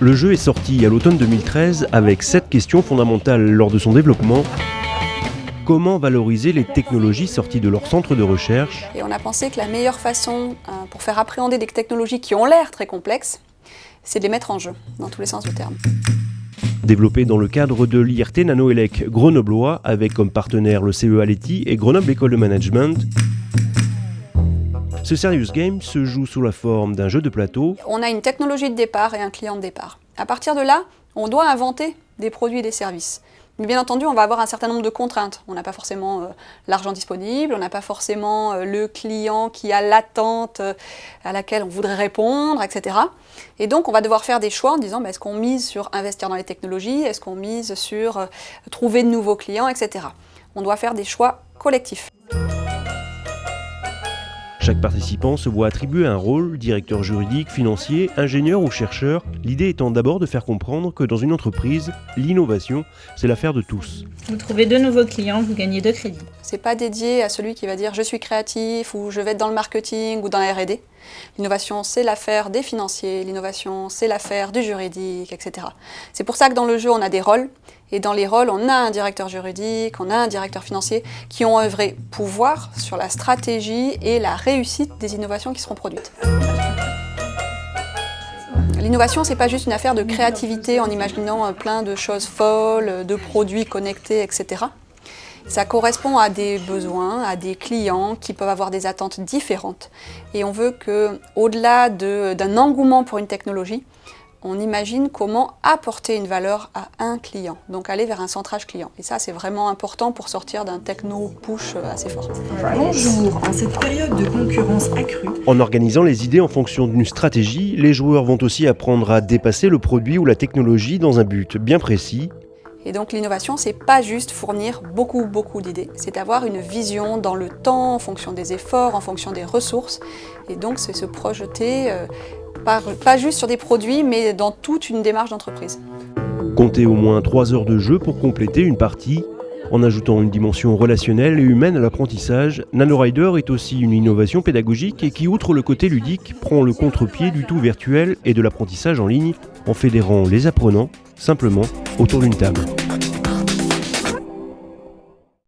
Le jeu est sorti à l'automne 2013 avec 7 questions fondamentales lors de son développement. Comment valoriser les technologies sorties de leur centre de recherche ? Et on a pensé que la meilleure façon pour faire appréhender des technologies qui ont l'air très complexes, c'est de les mettre en jeu, dans tous les sens du terme. Développé dans le cadre de l'IRT Nanoélec grenoblois, avec comme partenaires le CEA Leti et Grenoble École de Management, ce Serious Game se joue sous la forme d'un jeu de plateau. On a une technologie de départ et un client de départ. À partir de là, on doit inventer des produits et des services. Mais bien entendu, on va avoir un certain nombre de contraintes. On n'a pas forcément l'argent disponible, on n'a pas forcément le client qui a l'attente à laquelle on voudrait répondre, etc. Et donc, on va devoir faire des choix en disant est-ce qu'on mise sur investir dans les technologies, est-ce qu'on mise sur trouver de nouveaux clients, etc. On doit faire des choix collectifs. Chaque participant se voit attribuer un rôle, directeur juridique, financier, ingénieur ou chercheur, l'idée étant d'abord de faire comprendre que dans une entreprise, l'innovation, c'est l'affaire de tous. Vous trouvez 2 nouveaux clients, vous gagnez 2 crédits. C'est pas dédié à celui qui va dire je suis créatif ou je vais être dans le marketing ou dans la R&D. L'innovation, c'est l'affaire des financiers, l'innovation, c'est l'affaire du juridique, etc. C'est pour ça que dans le jeu, on a des rôles. Et dans les rôles, on a un directeur juridique, on a un directeur financier qui ont un vrai pouvoir sur la stratégie et la réussite des innovations qui seront produites. L'innovation, c'est pas juste une affaire de créativité en imaginant plein de choses folles, de produits connectés, etc. Ça correspond à des besoins, à des clients qui peuvent avoir des attentes différentes. Et on veut qu'au-delà d'un engouement pour une technologie, on imagine comment apporter une valeur à un client, donc aller vers un centrage client. Et ça, c'est vraiment important pour sortir d'un techno-push assez fort. Bonjour, en cette période de concurrence accrue. En organisant les idées en fonction d'une stratégie, les joueurs vont aussi apprendre à dépasser le produit ou la technologie dans un but bien précis. Et donc l'innovation, c'est pas juste fournir beaucoup d'idées, c'est avoir une vision dans le temps, en fonction des efforts, en fonction des ressources. Et donc c'est se projeter pas juste sur des produits, mais dans toute une démarche d'entreprise. Comptez au moins 3 heures de jeu pour compléter une partie. En ajoutant une dimension relationnelle et humaine à l'apprentissage, NanoRider est aussi une innovation pédagogique et qui, outre le côté ludique, prend le contre-pied du tout virtuel et de l'apprentissage en ligne en fédérant les apprenants simplement autour d'une table.